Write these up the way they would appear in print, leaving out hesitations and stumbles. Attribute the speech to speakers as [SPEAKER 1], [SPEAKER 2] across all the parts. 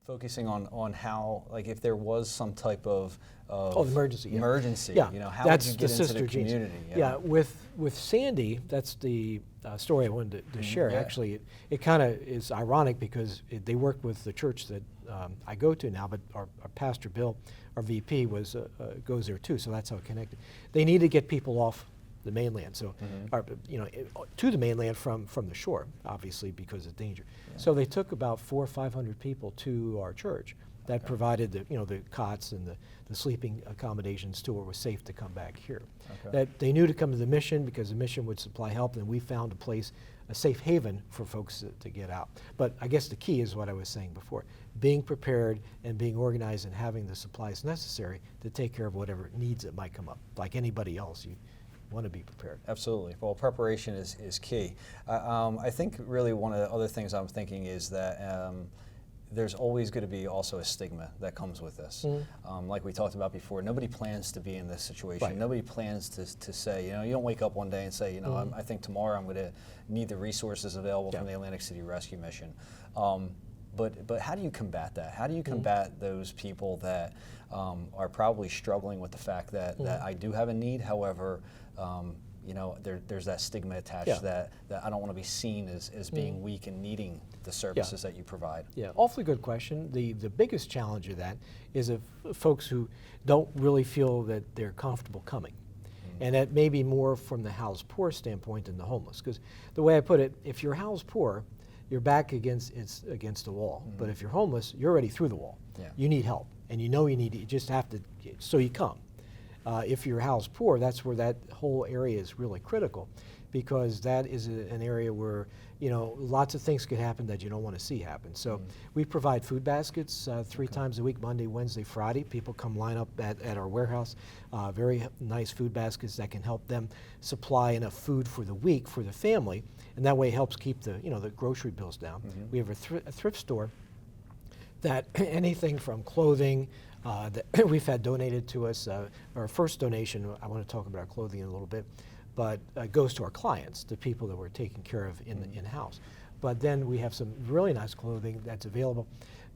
[SPEAKER 1] focusing on how, like, if there was some type of
[SPEAKER 2] emergency. Yeah.
[SPEAKER 1] Emergency.
[SPEAKER 2] Yeah.
[SPEAKER 1] You know, how
[SPEAKER 2] that's
[SPEAKER 1] would you get
[SPEAKER 2] the
[SPEAKER 1] into
[SPEAKER 2] sister
[SPEAKER 1] the
[SPEAKER 2] genes.
[SPEAKER 1] community?
[SPEAKER 2] Yeah. With Sandy, that's the story I wanted to share.
[SPEAKER 1] Yeah.
[SPEAKER 2] Actually, it kind of is ironic because they worked with the church that I go to now, but our pastor Bill, our VP, goes there too. So that's how it connected. They need to get people off the mainland, so to the mainland from the shore, obviously because of danger. Yeah. So they took about 400 or 500 people to our church that provided the cots and the sleeping accommodations to where it was safe to come back here. Okay. That they knew to come to the mission because the mission would supply help, and we found a place, a safe haven for folks to get out. But I guess the key is what I was saying before, being prepared and being organized and having the supplies necessary to take care of whatever needs that might come up. Like anybody else, you want to be prepared.
[SPEAKER 1] Absolutely. Well, preparation is key. I think really one of the other things I'm thinking is that there's always going to be also a stigma that comes with this. Mm-hmm. Like we talked about before, nobody plans to be in this situation. Right. Nobody plans to say, you don't wake up one day and say, I think tomorrow I'm going to need the resources available from the Atlantic City Rescue Mission. But how do you combat that? How do you combat those people that are probably struggling with the fact that I do have a need, however, there's that stigma attached that I don't want to be seen as being weak and needing the services that you provide.
[SPEAKER 2] Yeah, awfully good question. The biggest challenge of that is of folks who don't really feel that they're comfortable coming. And that may be more from the housed poor standpoint than the homeless. Because the way I put it, if you're housed poor, you're back against the wall. But if you're homeless, you're already through the wall. Yeah. You need help, and you just have to, so you come. If you're housed poor, that's where that whole area is really critical, because that is an area where lots of things could happen that you don't want to see happen. So we provide food baskets 3 times a week, Monday, Wednesday, Friday. People come line up at our warehouse. Very nice food baskets that can help them supply enough food for the week for the family, and that way it helps keep the grocery bills down. We have a thrift store that anything from clothing that we've had donated to us. Our first donation, I want to talk about our clothing in a little bit, but goes to our clients, the people that we're taking care of in-house. But then we have some really nice clothing that's available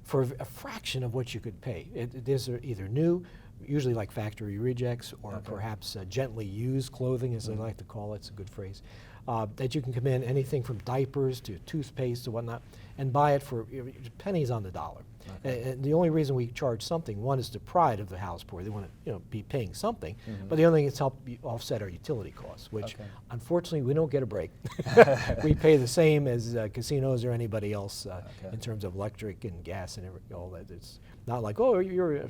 [SPEAKER 2] for a fraction of what you could pay. It is either new, usually like factory rejects, or perhaps gently used clothing, as they like to call it. It's a good phrase. That you can come in, anything from diapers to toothpaste to whatnot, and buy it for pennies on the dollar. And the only reason we charge something, one is the pride of the house poor. They want to be paying something, but the other thing is help offset our utility costs, which unfortunately we don't get a break. We pay the same as casinos or anybody else in terms of electric and gas and all that. It's not like, oh, you're a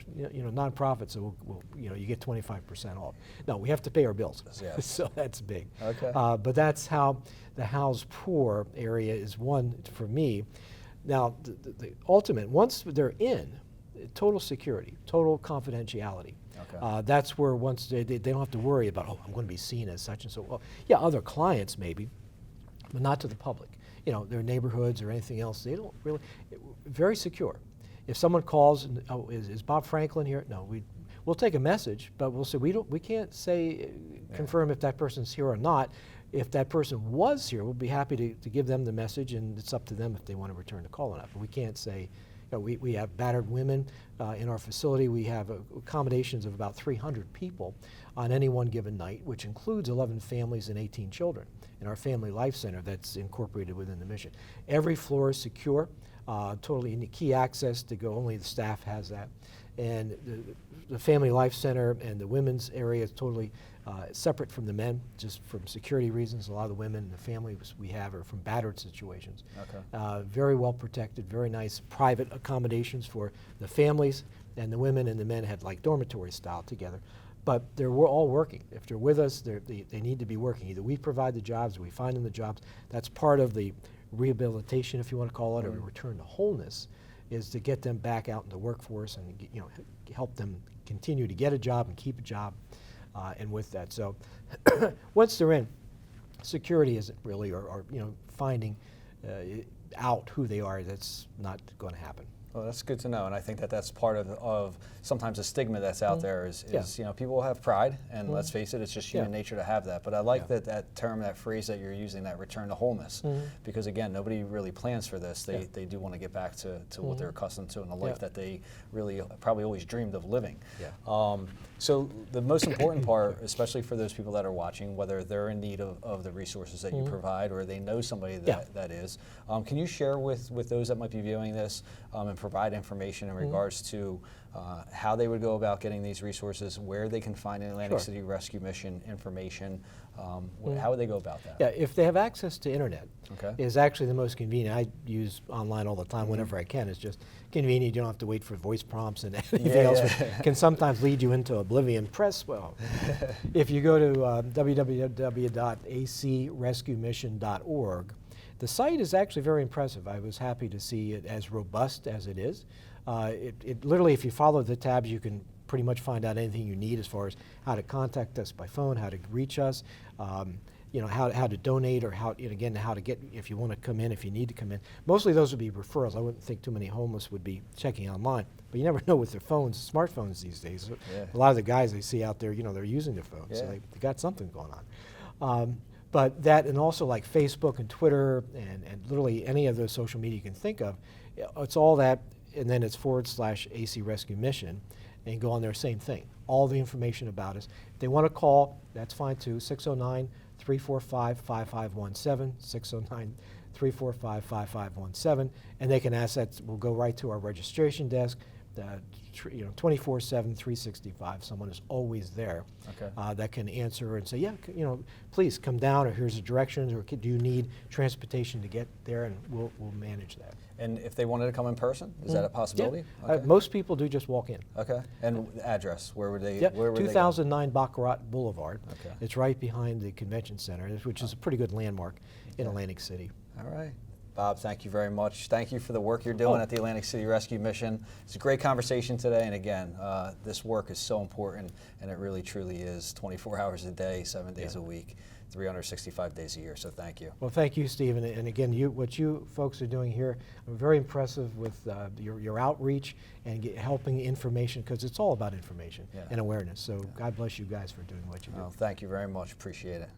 [SPEAKER 2] nonprofit, so you get 25% off. No, we have to pay our bills, so that's big. But that's how the housed poor area is one for me. Now, the ultimate, once they're in, total security, total confidentiality. That's where once they don't have to worry about, I'm going to be seen as such and so. Well, yeah, other clients maybe, but not to the public. Their neighborhoods or anything else, they don't really, very secure. If someone calls, and, is Bob Franklin here? No, we'll take a message, but we'll say we can't say confirm if that person's here or not. If that person was here, we'll be happy to give them the message, and it's up to them if they want to return the call or not. But we can't say, we have battered women in our facility. We have accommodations of about 300 people on any one given night, which includes 11 families and 18 children in our Family Life Center that's incorporated within the mission. Every floor is secure, totally key access to go, only the staff has that. And the Family Life Center and the women's area is totally separate from the men, just from security reasons. A lot of the women and the families we have are from battered situations. Very well protected, very nice private accommodations for the families, and the women and the men had like dormitory style together. But we're all working. If they're with us, they need to be working. Either we provide the jobs or we find them the jobs. That's part of the rehabilitation, if you want to call it, or return to wholeness, is to get them back out in the workforce and help them continue to get a job and keep a job. And with that, so once they're in, security isn't really, or finding out who they are. That's not going to happen.
[SPEAKER 1] Well, that's good to know, and I think that that's part of sometimes a stigma that's out there is you know, people have pride, and let's face it, it's just human nature to have that. But I like that term, that phrase that you're using, that return to wholeness, because again, nobody really plans for this. They do want to get back to what they're accustomed to and the life that they really probably always dreamed of living. So the most important part, especially for those people that are watching, whether they're in need of the resources that you provide or they know somebody that is, can you share with those that might be viewing this and provide information in regards to how they would go about getting these resources, where they can find an Atlantic City Rescue Mission information, how would they go about that?
[SPEAKER 2] Yeah, if they have access to internet, is actually the most convenient. I use online all the time whenever I can. It's just convenient. You don't have to wait for voice prompts and anything else, which can sometimes lead you into oblivion. Press well. If you go to www.acrescuemission.org, the site is actually very impressive. I was happy to see it as robust as it is. It literally, if you follow the tabs, you can pretty much find out anything you need as far as how to contact us by phone, how to reach us, you know, how to donate, or how, and again, how to get, if you want to come in, if you need to come in. Mostly those would be referrals. I wouldn't think too many homeless would be checking online, but you never know with their phones, smartphones these days. A lot of the guys they see out there, you know, they're using their phones, so they got something going on. But that, and also like Facebook and Twitter and literally any of those social media you can think of, it's all that, and then it's /AC Rescue Mission, and go on there, same thing. All the information about us. If they want to call, that's fine too, 609-345-5517, 609-345-5517, and they can ask that. We'll go right to our registration desk. You know, 24/7, 365. Someone is always there that can answer and say, yeah, you know, please come down, or here's the directions, or do you need transportation to get there, and we'll manage that.
[SPEAKER 1] And if they wanted to come in person, is that a possibility?
[SPEAKER 2] Most people do just walk in.
[SPEAKER 1] And address, where would they? Where would
[SPEAKER 2] 2009 Baccarat Boulevard. It's right behind the convention center, which is a pretty good landmark in Atlantic City.
[SPEAKER 1] All right. Bob, thank you very much. Thank you for the work you're doing at the Atlantic City Rescue Mission. It's a great conversation today, and again, this work is so important, and it really truly is 24 hours a day, 7 days a week, 365 days a year, so thank you.
[SPEAKER 2] Well, thank you, Stephen, and again, what you folks are doing here, I'm very impressive with your outreach and helping information, because it's all about information and awareness, so God bless you guys for doing what you do.
[SPEAKER 1] Well, thank you very much, appreciate it.